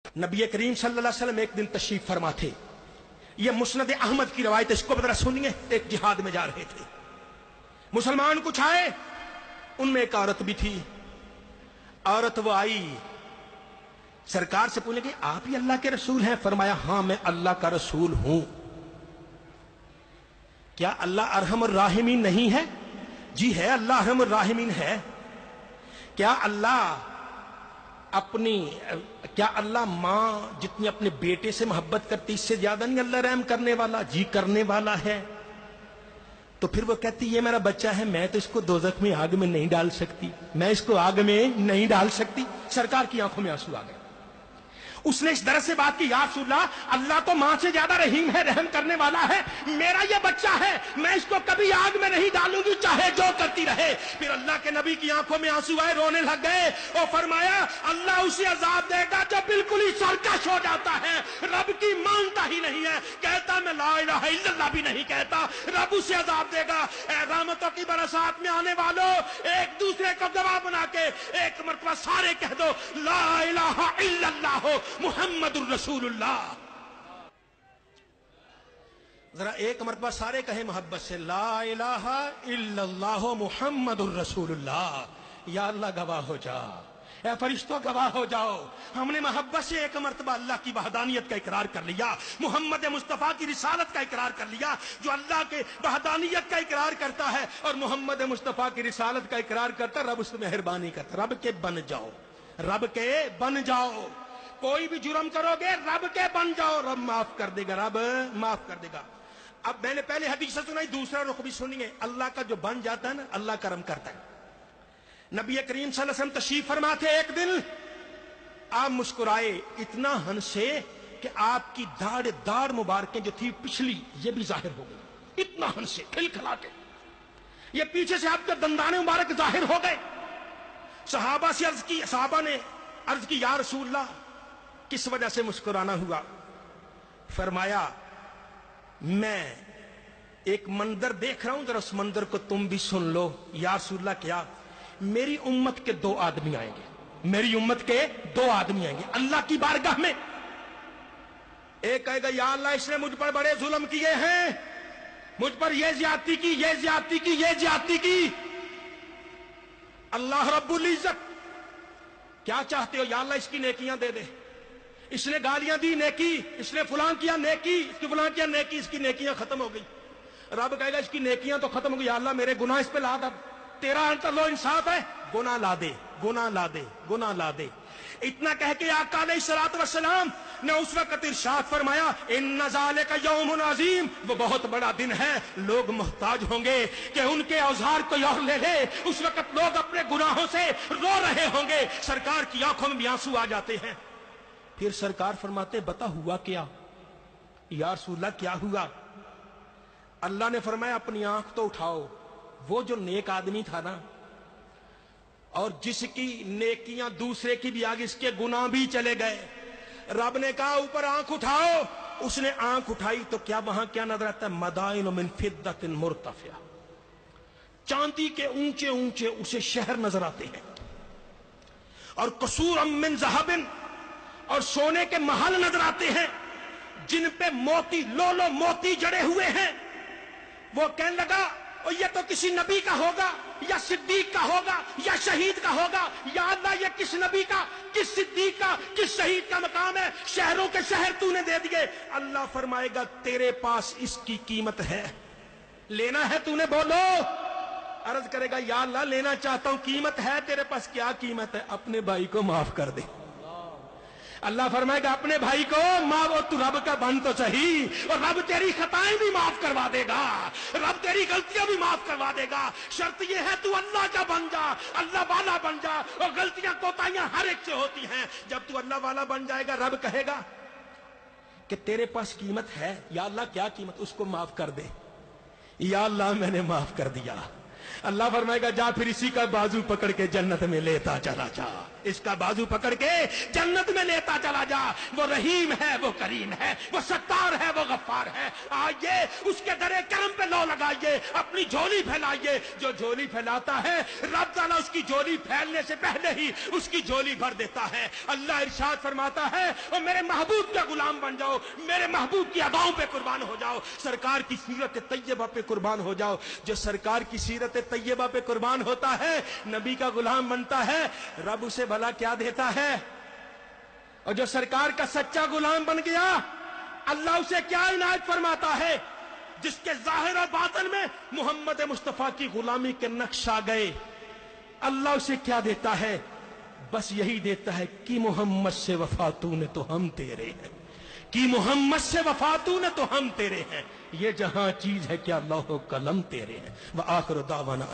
नबी करीम सल्लल्लाहु अलैहि वसल्लम एक दिन तशरीफ फरमा थे। ये मुस्नद अहमद की रवायत, इसको जरा सुनिए। एक जिहाद में जा रहे थे, मुसलमान कुछ आए, उनमें एक औरत भी थी। औरत वो आई, सरकार से पूछने की आप ही अल्लाह के रसूल हैं? फरमाया हां मैं अल्लाह का रसूल हूं। क्या अल्लाह अरहमुर राहिमीन नहीं है? जी है, अल्लाह अरहमुर राहिमीन है। क्या अल्लाह मां जितनी अपने बेटे से मोहब्बत करती इससे ज्यादा नहीं अल्लाह रहम करने वाला? जी करने वाला है। तो फिर वो कहती ये मेरा बच्चा है, मैं तो इसको दोजख में आग में नहीं डाल सकती, मैं इसको आग में नहीं डाल सकती। सरकार की आंखों में आंसू आ गए। उसने इस तरह से बात की, या रसूलल्लाह, अल्लाह तो मां से ज्यादा रहीम है, रहम करने वाला है। मेरा ये बच्चा है, मैं इसको कभी आग में नहीं डालूंगी, चाहे जो करती रहे। फिर अल्लाह के नबी की आंखों में आंसू आए, रोने लग गए और फरमाया अल्लाह उसे अजाब देगा जो बिल्कुल ही सरकश हो जाता है, रब की मानता ही नहीं है, कहता मैं ला इलाहा इल्लल्लाह भी नहीं कहता, रब उसे अजाब देगा। रहमतों की बरसात में आने वालों, एक दूसरे को गवाह बना के एक मरतबा सारे कह दो ला इलाहा इल्लल्लाह मुहम्मदुर रसूलुल्लाह। जरा एक मरतबा सारे कहे मोहब्बत से ला इलाहा इल्लल्लाह मुहम्मदुर रसूलुल्लाह। या अल्लाह गवाह हो जा, ए फरिश्तों गवाह हो जाओ, हमने मोहब्बत से एक मरतबा अल्लाह की वहदानियत का इकरार कर लिया, मोहम्मद मुस्तफा की रिसालत का इकरार कर लिया। जो अल्लाह के वहदानियत का इकरार करता है और मोहम्मद मुस्तफा की रिसालत का इकरार करता है, रब उसमें मेहरबानी करता। रब के बन जाओ, रब के बन जाओ। कोई भी जुर्म करोगे रब के बन जाओ, रब माफ कर देगा, रब माफ कर देगा। अब मैंने पहले हदीस सुनाई, दूसरा रुख भी सुनिए। अल्लाह का जो बन जाता है ना, अल्लाह करम करता है। नबी करीम सल्लल्लाहु अलैहि वसल्लम तशरीफ फरमा थे। एक दिन आप मुस्कुराए, इतना हंसे कि आपकी दाढ़ मुबारकें जो थी पिछली, ये भी जाहिर हो गई। इतना हंसे खिलखिलाते, ये पीछे से आपके दंदाने मुबारक जाहिर हो गए। सहाबा से अर्ज की, सहाबा ने अर्ज की या रसूलल्लाह किस वजह से मुस्कुराना हुआ? फरमाया मैं एक मंजर देख रहा हूं, जरा उस मंजर को तुम भी सुन लो। या रसूलल्लाह क्या? मेरी उम्मत के दो आदमी आएंगे, मेरी उम्मत के दो आदमी आएंगे अल्लाह की बारगाह में। एक कहेगा या अल्लाह इसने मुझ पर बड़े जुल्म किए हैं, मुझ पर ये ज्यादती की, ये ज्यादती की, ये ज्यादती की। अल्लाह रब्बुल इज्जत क्या चाहते हो? या अल्लाह इसकी नेकियां दे दे, इसने गालियां दी नेकी, इसने फलां किया नेकी, इसकी फलां किया नेकी, इसकी नेकियां खत्म हो गई। रब कहेगा इसकी नेकियां तो खत्म हो गई, अल्लाह मेरे गुनाह इस पे ला दे, तेरा अंतर लो इंसाफ है, गुनाह ला दे, गुनाह ला दे, गुनाह ला दे। इतना कह के आका अलैहिस्सलातु वस्सलाम ने उस वक्त इरशाद फरमाया इन्ना ज़ालिका यौमुन अज़ीम, वो बहुत बड़ा दिन है, लोग मोहताज होंगे कि उनके औजार कोई और ले ले। उस वक्त लोग अपने गुनाहों से रो रहे होंगे, सरकार की आंखों में भी आंसू आ जाते हैं। फिर सरकार फरमाते बता हुआ क्या? या रसूलल्लाह क्या हुआ? अल्लाह ने फरमाया अपनी आंख तो उठाओ, वो जो नेक आदमी था ना, और जिसकी नेकियां दूसरे की भी आगे, इसके गुनाह भी चले गए। रब ने कहा ऊपर आंख उठाओ, उसने आंख उठाई तो क्या वहां क्या नजर आता है? मदाइन मिन फिद्दतिन मुर्तफिया, चांदी के ऊंचे ऊंचे उसे शहर नजर आते हैं, और कसूर मिन ज़हबिन, और सोने के महल नजर आते हैं जिन पे मोती लोलो मोती जड़े हुए हैं। वो कहने लगा और ये तो किसी नबी का होगा, या सिद्दीक का होगा, या शहीद का होगा। या अल्लाह ये किस नबी का, किस सिद्दीक का, किस शहीद का मकाम है? शहरों के शहर तूने दे दिए। अल्लाह फरमाएगा तेरे पास इसकी कीमत है, लेना है तूने? बोलो। अर्ज करेगा या अल्लाह लेना चाहता हूं, कीमत है तेरे पास? क्या कीमत है? अपने भाई को माफ कर दे। अल्लाह फरमाएगा अपने भाई को माफ, तू रब का बन तो सही, और रब तेरी खताएं भी माफ करवा देगा, रब तेरी गलतियां भी माफ करवा देगा। शर्त यह है तू अल्लाह का बन जा, अल्लाह वाला बन जा, और गलतियां कोताहियां हर एक से होती हैं। जब तू अल्लाह वाला बन जाएगा, रब कहेगा कि तेरे पास कीमत है। या अल्लाह क्या कीमत? उसको माफ कर दे। या अल्लाह मैंने माफ कर दिया, اللہ فرمائے گا جا پھر اسی کا بازو پکڑ کے جنت میں لیتا چلا جا، اس کا بازو پکڑ کے جنت میں لیتا چلا جا۔ وہ رحیم ہے، وہ کریم ہے، وہ ستار ہے، وہ غفار ہے۔ آئیے اس کے درے کرم پہ لو لگائیے، اپنی جھولی پھیلائیے۔ جو جھولی پھیلاتا ہے رب تعالیٰ اس کی جھولی پھیلنے سے پہلے ہی اس کی جھولی بھر دیتا ہے۔ اللہ ارشاد فرماتا ہے اور میرے محبوب کا غلام بن جاؤ، میرے محبوب کی اداؤں پہ قربان ہو جاؤ، سرکار کی سیرت طیبہ پہ قربان ہو جاؤ۔ جو سرکار کی سیرت طیبہ پہ قربان ہوتا ہے، نبی کا غلام بنتا ہے، رب اسے بھلا کیا دیتا ہے؟ اور جو سرکار کا سچا غلام بن گیا، اللہ اسے کیا عنایت فرماتا ہے؟ جس کے ظاہر اور باطن میں محمد مصطفیٰ کی غلامی کے نقش آ گئے، اللہ اسے کیا دیتا ہے؟ بس یہی دیتا ہے کہ محمد سے وفاتوں نے تو ہم تیرے ہیں، کہ محمد سے وفاتوں نے تو ہم تیرے ہیں۔ یہ جہاں چیز ہے کیا لوح و قلم تیرے ہیں۔ وآخر دعوانا